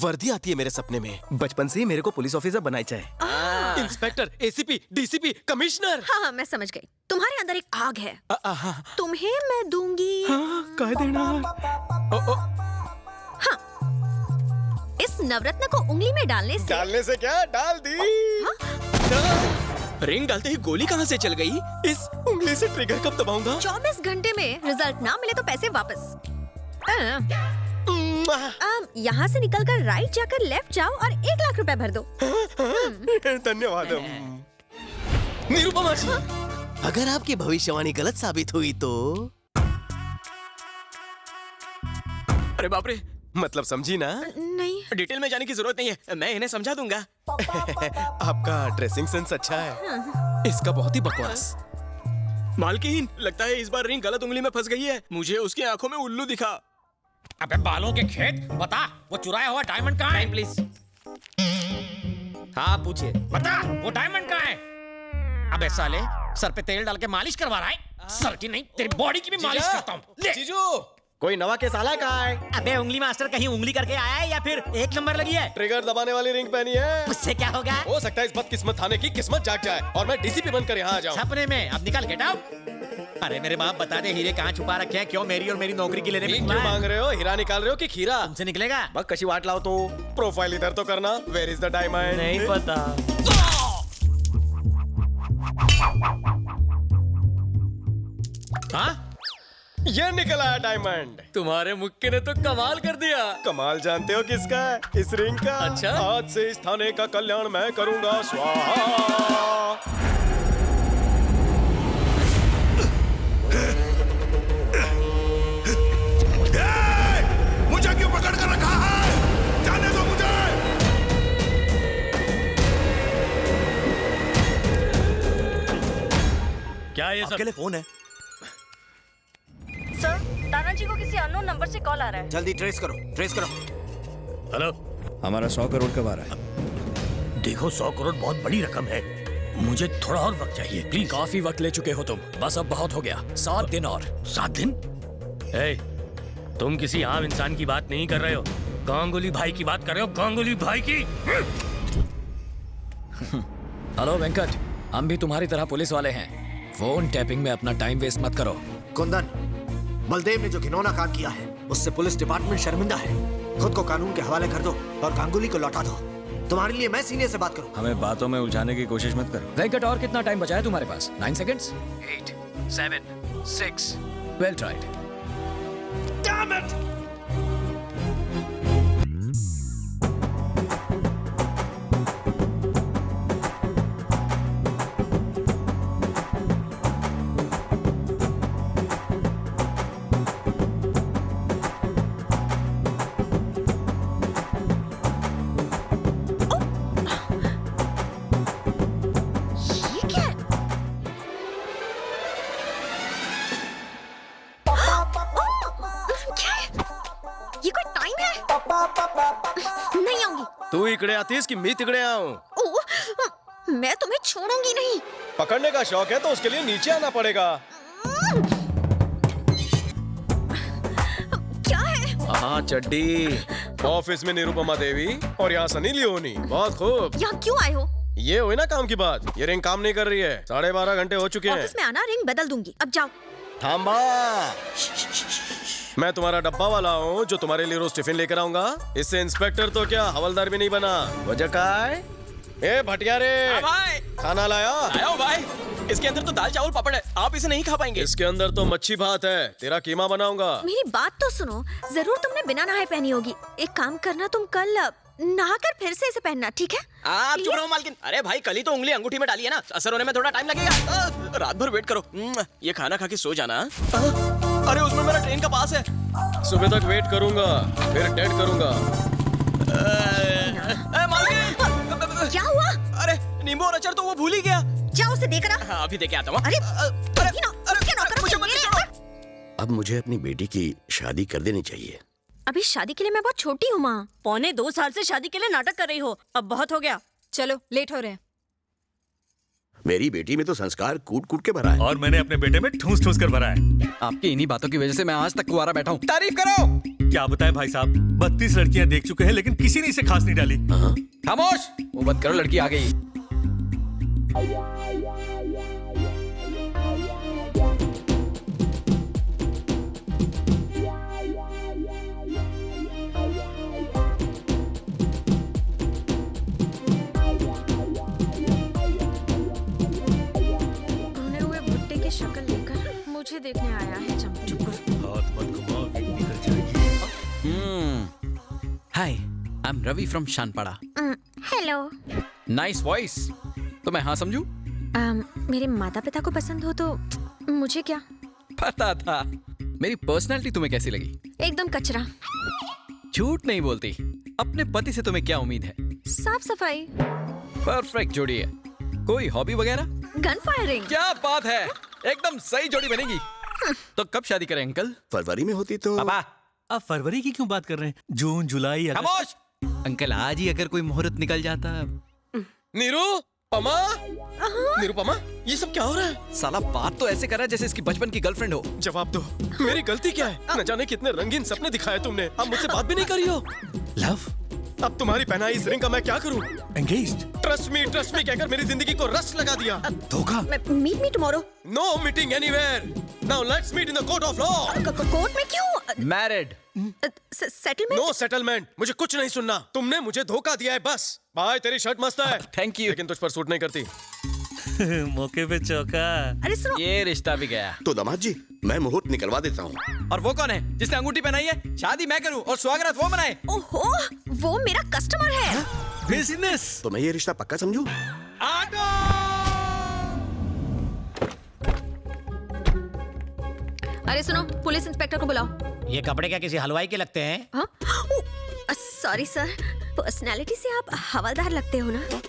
वर्दी आती है मेरे सपने में। बचपन से ही मेरे को पुलिस ऑफिसर बनाई चाहे। Inspector, ACP, DCP, commissioner. हाँ, मैं समझ गई। तुम्हारे अंदर एक आग है। तुम्हें मैं दूंगी। कह देना। हाँ, इस नवरत्न को उंगली में डालने से क्या? डाल दी। रिंग डालते ही गोली कहाँ से चल गई? इस उंगली से ट्रिगर कब दबाऊंगा? 24 घंटे में रिजल्ट ना मिले तो पैसे वापस। यहाँ से निकलकर राइट जाकर लेफ्ट जाओ और 1 लाख रुपए भर दो। धन्यवाद। निरुपमा जी, अगर आपकी भविष्यवाणी गलत साबित हुई तो? अरे बाप रे, मतलब समझी ना? नहीं, डिटेल में जाने की जरूरत नहीं है, मैं इन्हें समझा दूंगा। आपका ड्रेसिंग सेंस अच्छा है, इसका बहुत ही बकवास। मालकिन, लगता है इस बार रिंग गलत उंगली में फंस गई है। मुझे उसकी आंखों में उल्लू दिखा। अबे बालों के खेत, बता वो चुराया हुआ डायमंड कहाँ है? प्लीज। हाँ पूछिए। बता वो डायमंड कहाँ है? अबे साले, सर पे तेल डाल के मालिश करवा रहा है? सर की नहीं, तेरी बॉडी की भी मालिश करता हूँ। जीजू, कोई नवा के साला कहाँ है? अबे उंगली मास्टर कहीं उंगली करके आया है या फिर 1 नंबर लगी है? ट्रिगर दबाने वाली रिंग पहनी है। उससे क्या होगा? हो सकता है इस बदकिस्मत थाने की किस्मत जाग जाए और मैं डीसीपी बनकर यहाँ आ जाऊँ। सपने में। अब निकल, गेट आउट। अरे मेरे बाप, बता दे हीरे कहाँ छुपा रखे हैं? क्यों मेरी और मेरी नौकरी की लेने पे क्यों मांग रहे हो? हीरा निकाल रहे हो कि खीरा? तुमसे निकलेगा? बस कशी वाट लाओ तो। प्रोफाइल इधर तो करना। Where is the diamond? नहीं पता। हाँ, ये निकला है डायमंड। तुम्हारे मुक्के ने तो कमाल कर दिया। कमाल जानते हो किसका है? इस रिंग का। अच्छा? आज से इस थाने का कल्याण मैं करूंगा। स्वाहा। मुझे क्यों पकड़ कर रखा है? जाने दो मुझे। क्या ये सब? अकेले फोन है। सर, तानाजी को किसी अननोन नंबर से कॉल आ रहा है। जल्दी ट्रेस करो, ट्रेस करो। हेलो, हमारा 100 करोड़ कब आ रहा है? देखो 100 करोड़ बहुत बड़ी रकम है, मुझे थोड़ा और वक्त चाहिए प्लीज। काफी वक्त ले चुके हो तुम, बस अब बहुत हो गया। 7 दिन और। 7 दिन? तुम किसी आम इंसान की बात नहीं कर रहे हो, गांगुली भाई की बात कर रहे हो। गांगुली भाई की। हेलो वेंकट, हम भी तुम्हारी तरह पुलिस वाले हैं। फोन टैपिंग में अपना टाइम वेस्ट मत करो। कुंदन, बलदेव ने जो घिनौना काम किया है उससे पुलिस डिपार्टमेंट शर्मिंदा है। खुद को कानून के हवाले कर दो और गांगुली को लौटा दो। तुम्हारे लिए मैं सीने से बात करूं। हमें बातों में उलझाने की कोशिश मत करो। वेंकट, और कितना टाइम बचा है तुम्हारे पास? 9 seconds. 8, 7, 6। Well tried. Damn it! ये क्या है? क्या है? ये कोई टाइम है? नहीं आऊंगी। तू इकड़े आती है कि मैं तिकड़े आऊं? ओह, मैं तुम्हें छोड़ूंगी नहीं। पकड़ने का शौक है तो उसके लिए नीचे आना पड़ेगा। क्या है? हाँ, चड्डी। ऑफिस में निरुपमा देवी और यहाँ सनी लियोनी। बहुत खूब। यहाँ क्यों आए हो? ये हुई ना काम की बात। ये रिंग काम नहीं कर रही है। 12:30 घंटे हो चुके हैं। ऑफिस में आना, रिंग बदल दूंगी। अब जाओ। थांबा। मैं तुम्हारा डब्बा वाला हूँ जो तुम्हारे लिए रोज टिफिन लेकर आऊंगा। इससे इंस्पेक्टर तो क्या, हवलदार भी नहीं बना। वजह का है? ए भटिया रे, भाई, खाना लाया? आया हूँ भाई। इसके अंदर तो दाल चावल पापड़ है, आप इसे नहीं खा पाएंगे। इसके अंदर तो मच्छी भात है, तेरा कीमा बनाऊंगा। मेरी बात तो सुनो। जरूर तुमने बिना नहाए पहनी होगी। एक काम करना, तुम कल नहाकर फिर से इसे पहनना, ठीक है? आप चुप रहो मालकिन। अरे भाई, कल ही तो उंगली अंगूठी में डाली है ना, असर होने में थोड़ा टाइम लगेगा। रात भर वेट करो। ये खाना खा के सो जाना। अरे उसमें मेरा ट्रेन का पास है। सुबह तक वेट करूंगा, फिर डेट करूंगा। मालकिन, क्या हुआ? अरे नींबू और अचार तो वो भूल ही गया। जाओ उसे देकर आ। हाँ, अभी देके आता हूँ। अरे, मुझे मत छोड़ो। अब मुझे अपनी बेटी की शादी कर देनी चाहिए। अभी शादी के लिए मैं बहुत छोटी हूँ माँ। 1.25 साल से शादी के लिए नाटक कर रही हो, अब बहुत हो गया। चलो, लेट हो रहे हैं। मेरी बेटी में तो संस्कार कूट कूट के भरा है। और मैंने अपने बेटे में ठूस ठूस कर भरा है। आपकी इन्हीं बातों की वजह से मैं आज तक कुंवारा बैठा हूँ। तारीफ करो। क्या बताएं भाई साहब, 32 लड़कियां देख चुके हैं लेकिन किसी ने इसे खास नहीं डाली। खामोश, वो बंद करो, लड़की आ गई। शक्ल लेकर मुझे देखने आया है चुप कर। हाथ मत घुमाओ, विग निकल जाएगी। Hi, I am Ravi from Shanpada. Hello. Nice voice. तो मैं हाँ समझू? मेरे माता पिता को पसंद हो तो मुझे क्या पता था। मेरी पर्सनालिटी तुम्हें कैसी लगी? एकदम कचरा। झूठ नहीं बोलती। अपने पति से तुम्हें क्या उम्मीद है? साफ सफाई। परफेक्ट जोड़ी है। कोई हॉबी वगैरह? Gun firing. क्या बात है, एकदम सही जोड़ी बनेगी। तो कब शादी करें अंकल? फरवरी में होती तो। पापा, अब फरवरी की क्यों बात कर रहे हैं? जून, जुलाई, अगस्त। खामोश। अंकल, आज ही अगर कोई मुहूर्त निकल जाता। निरुपमा, निरुपमा, ये सब क्या हो रहा है? साला बात तो ऐसे कर रहा है जैसे इसकी बचपन की गर्लफ्रेंड हो। जवाब दो, मेरी गलती क्या है? न जाने कितने रंगीन सपने दिखाए तुमने, अब मुझसे बात भी नहीं करी हो। लव, अब तुम्हारी पहनाई इस रिंग का मैं क्या करूं? एंगेज्ड। ट्रस्ट मी कहकर मेरी जिंदगी को रस लगा दिया। धोखा। Meet me tomorrow. No meeting anywhere. Now let's meet in the court of law. Court में क्यों? मैरिड। सेटलमेंट? नो सेटलमेंट, मुझे कुछ नहीं सुनना। तुमने मुझे धोखा दिया है बस। भाई तेरी शर्ट मस्त है। Thank you. लेकिन तुझ पर सूट नहीं करती। मौके पे चौका। अरे सुनो, ये रिश्ता भी गया। तो दामाद जी, मैं मुहूर्त निकलवा देता हूँ। और वो कौन है जिसने अंगूठी पहनाई है? शादी मैं करूँ और स्वागत वो मनाए। ओहो, वो मेरा कस्टमर है। बिजनेस। तो मैं ये रिश्ता पक्का समझू? अरे सुनो, पुलिस इंस्पेक्टर को बुलाओ। ये कपड़े क्या किसी हलवाई के लगते हैं? सॉरी सर, पर्सनालिटी से आप हवलदार लगते हो ना।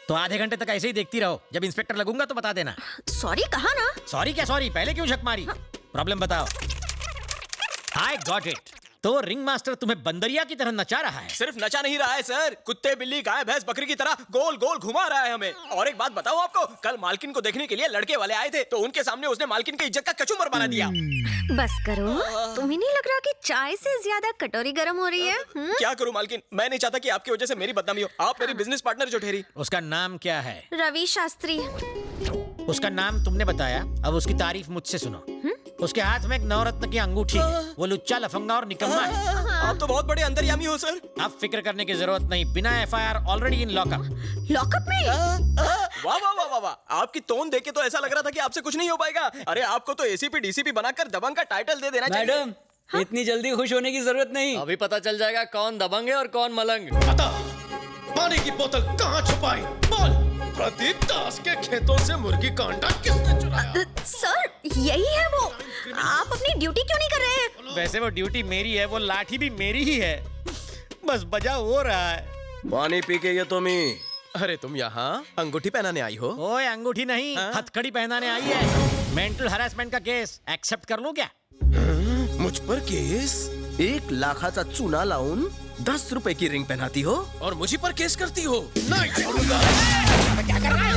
तो आधे घंटे तक ऐसे ही देखती रहो, जब इंस्पेक्टर लगूंगा तो बता देना। सॉरी कहा ना। सॉरी क्या सॉरी, पहले क्यों झक मारी? प्रॉब्लम बताओ। I got it. तो रिंग मास्टर तुम्हें बंदरिया की तरह नचा रहा है। सिर्फ नचा नहीं रहा है सर, कुत्ते बिल्ली गाय भैंस बकरी की तरह गोल गोल घुमा रहा है हमें। और एक बात बताओ आपको, कल मालकिन को देखने के लिए लड़के वाले आए थे, तो उनके सामने उसने मालकिन की इज्जत का कचूमर बना दिया। बस करो, तुम्हें नहीं लग रहा कि चाय से ज्यादा कटोरी गर्म हो रही है? क्या करूं मालकिन, मैं नहीं चाहता कि आपकी वजह से मेरी बदनामी हो। आप मेरी बिजनेस पार्टनर जो ठहरी। उसका नाम क्या है? रवि शास्त्री। उसका नाम तुमने बताया, अब उसकी तारीफ मुझसे सुनो। उसके हाथ में एक नवरत्न की अंगूठी है। वो लुच्चा लफंगा और निकम्मा है। आप तो बहुत बड़े अंतर्यामी हो सर। अब फिक्र करने की जरूरत नहीं, बिना FIR already in lockup. Lockup में? वाह वाह वाह वाह वाह, आपकी टोन देख के तो ऐसा लग रहा था कि आपसे कुछ नहीं हो पाएगा। अरे आपको तो एसीपी डीसीपी बनाकर दबंग का टाइटल दे देना चाहिए। मैडम, इतनी जल्दी खुश होने की जरूरत नहीं। अभी पता चल जाएगा कौन दबंग है और कौन मलंग। बता, पानी की बोतल कहाँ छुपाई? बोल। प्रदीप दास के खेतों से मुर्गी का अंडा किसने चुराया? सर, यही है वो। आप अपनी ड्यूटी क्यों नहीं कर रहे हैं? वैसे वो ड्यूटी मेरी है, वो लाठी भी मेरी ही है, बस बजा हो रहा है। पानी पी के ये तुम ही। अरे तुम यहाँ अंगूठी पहनाने आई हो? ओए अंगूठी नहीं, हथकड़ी पहनाने आई है। मेंटल हरासमेंट का केस एक्सेप्ट कर लूं क्या? मुझ पर केस? 1 लाखाचा चुना लाऊन 10 रुपए की रिंग पहनाती हो और मुझी पर केस करती हो? नहीं छोड़ूंगा। क्या कर रहा है?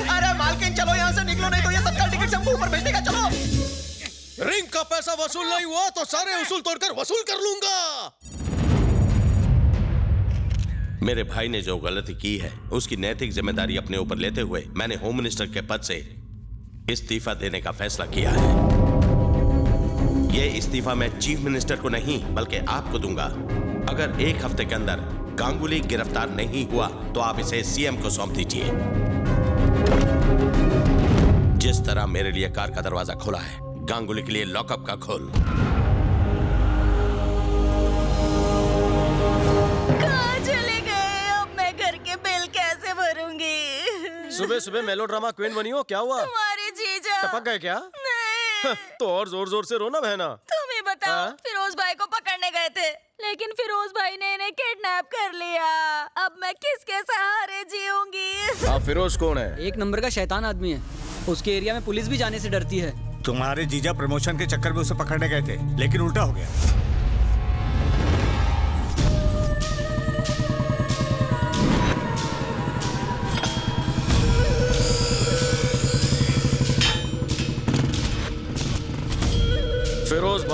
अरे मालकिन चलो यहाँ से निकलो, नहीं तो ये तत्काल टिकट से ऊपर भेज देगा। चलो। रिंग का पैसा वसूल नहीं हुआ तो सारे उसूल तोड़कर वसूल कर लूंगा। मेरे भाई ने जो गलती की है उसकी नैतिक जिम्मेदारी अपने ऊपर लेते हुए मैंने होम मिनिस्टर के पद से इस्तीफा देने का फैसला किया है। यह इस्तीफा मैं चीफ मिनिस्टर को नहीं बल्कि आपको दूंगा। अगर 1 हफ्ते के अंदर गांगुली गिरफ्तार नहीं हुआ तो आप इसे सीएम को सौंप दीजिए। जिस तरह मेरे लिए कार का दरवाजा खोला है, गांगुली के लिए लॉकअप का खोल। कहाँ चले गए? अब मैं घर के बिल कैसे भरूंगी? सुबह सुबह मेलोड्रामा क्वीन बनी हो, क्या हुआ? तुम्हारे जीजा टपक गए क्या? नहीं। तो और जोर जोर से रोना बहना। तुम ही बताओ। हाँ? फिरोज भाई को पकड़ने गए थे, लेकिन फिरोज भाई ने इन्हें किडनैप कर लिया। अब मैं किसके सहारे जीऊंगी? आप फिरोज कौन है? 1 नंबर का शैतान आदमी है। उसके एरिया में पुलिस भी जाने से डरती है। तुम्हारे जीजा प्रमोशन के चक्कर में उसे पकड़ने गए थे, लेकिन उल्टा हो गया।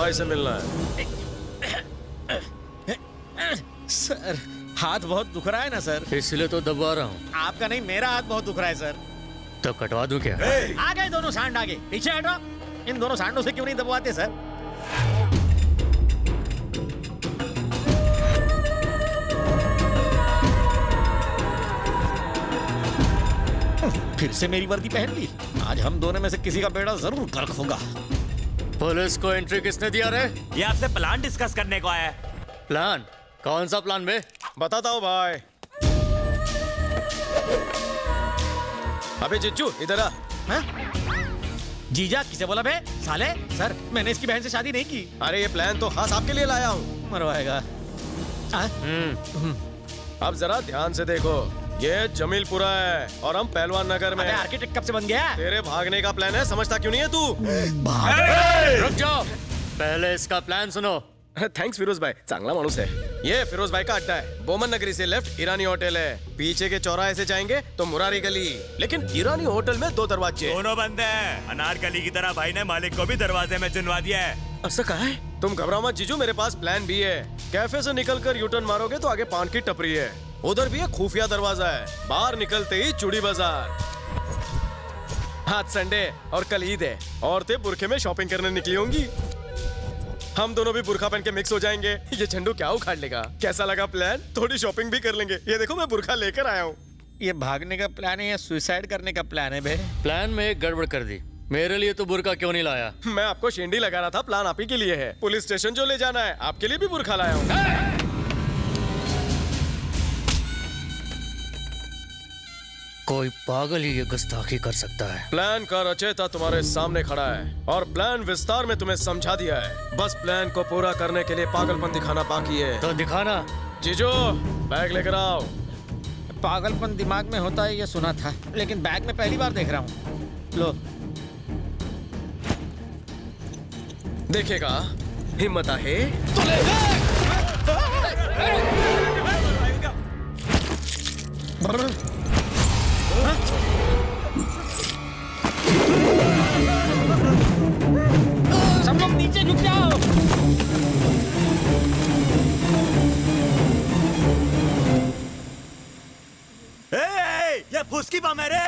भाई से मिलना है। सर हाथ बहुत दुख रहा है ना सर, इसलिए तो दबा रहा हूँ। आपका नहीं मेरा हाथ बहुत दुख रहा है सर। तो कटवा दूं क्या? आ गए दोनों सांड, आगे पीछे हटो। इन दोनों सांडों से क्यों नहीं दबवाते सर? फिर से मेरी वर्दी पहन ली। आज हम दोनों में से किसी का बेड़ा जरूर गर्क होगा। पुलिस को एंट्री किसने दिया रे? ये आपसे प्लान डिस्कस करने को आया है। प्लान? कौन सा प्लान बे? बताता हूँ भाई। अबे जिज्जू इधर आ। जीजा किसे बोला बे साले? सर मैंने इसकी बहन से शादी नहीं की। अरे ये प्लान तो खास आपके लिए लाया हूँ। मरवाएगा। अब जरा ध्यान से देखो, ये जमीलपुरा है और हम पहलवान नगर में। आर्किटेक्ट कब से बन गया? तेरे भागने का प्लान है, समझता क्यों नहीं है तू? रुक जाओ, पहले इसका प्लान सुनो। थैंक्स फिरोज भाई, चांगला मानुस है। ये फिरोज भाई का अड्डा है। बोमन नगरी से लेफ्ट ईरानी होटल है। पीछे के चौराहे से जाएंगे तो मुरारी गली। लेकिन ईरानी होटल में 2 दरवाजे। दोनों बंद हैं। अनारकली की तरह भाई ने मालिक को भी दरवाजे में चुनवा दिया है। ऐसा कहा है? तुम घबराओ मत जीजू, मेरे पास प्लान भी है। कैफे से निकलकर यूटर्न मारोगे तो आगे पान की टपरी है, उधर भी एक खुफिया दरवाजा है। बाहर निकलते ही चूड़ी बाजार। आज संडे और कल ईद है। औरतें बुरखे में शॉपिंग करने निकली होंगी। हम दोनों भी बुरखा पहन के मिक्स हो जाएंगे। ये झंडू क्या उखाड़ लेगा? कैसा लगा प्लान? थोड़ी शॉपिंग भी कर लेंगे। ये देखो मैं बुरखा लेकर आया हूँ। ये भागने का प्लान है या सुसाइड करने का प्लान है बे? प्लान में एक गड़बड़ कर दी। मेरे लिए तो बुरका क्यों नहीं लाया? मैं आपको शेंडी लगा रहा था, प्लान आप ही के लिए है। पुलिस स्टेशन जो ले जाना है, आपके लिए भी बुरखा लाया हूँ। कोई पागल ही ये गुस्ताखी कर सकता है। प्लान का रचयिता तुम्हारे सामने खड़ा है और प्लान विस्तार में तुम्हें समझा दिया है। बस प्लान को पूरा करने के लिए पागलपन दिखाना बाकी है। तो दिखाना। जीजो बैग लेकर आओ। पागलपन दिमाग में होता है ये सुना था, लेकिन बैग में पहली बार देख रहा हूँ। लो देखेगा, हिम्मत है सब लोग नीचे झुक जाओ। ये फुसकी बम है रे।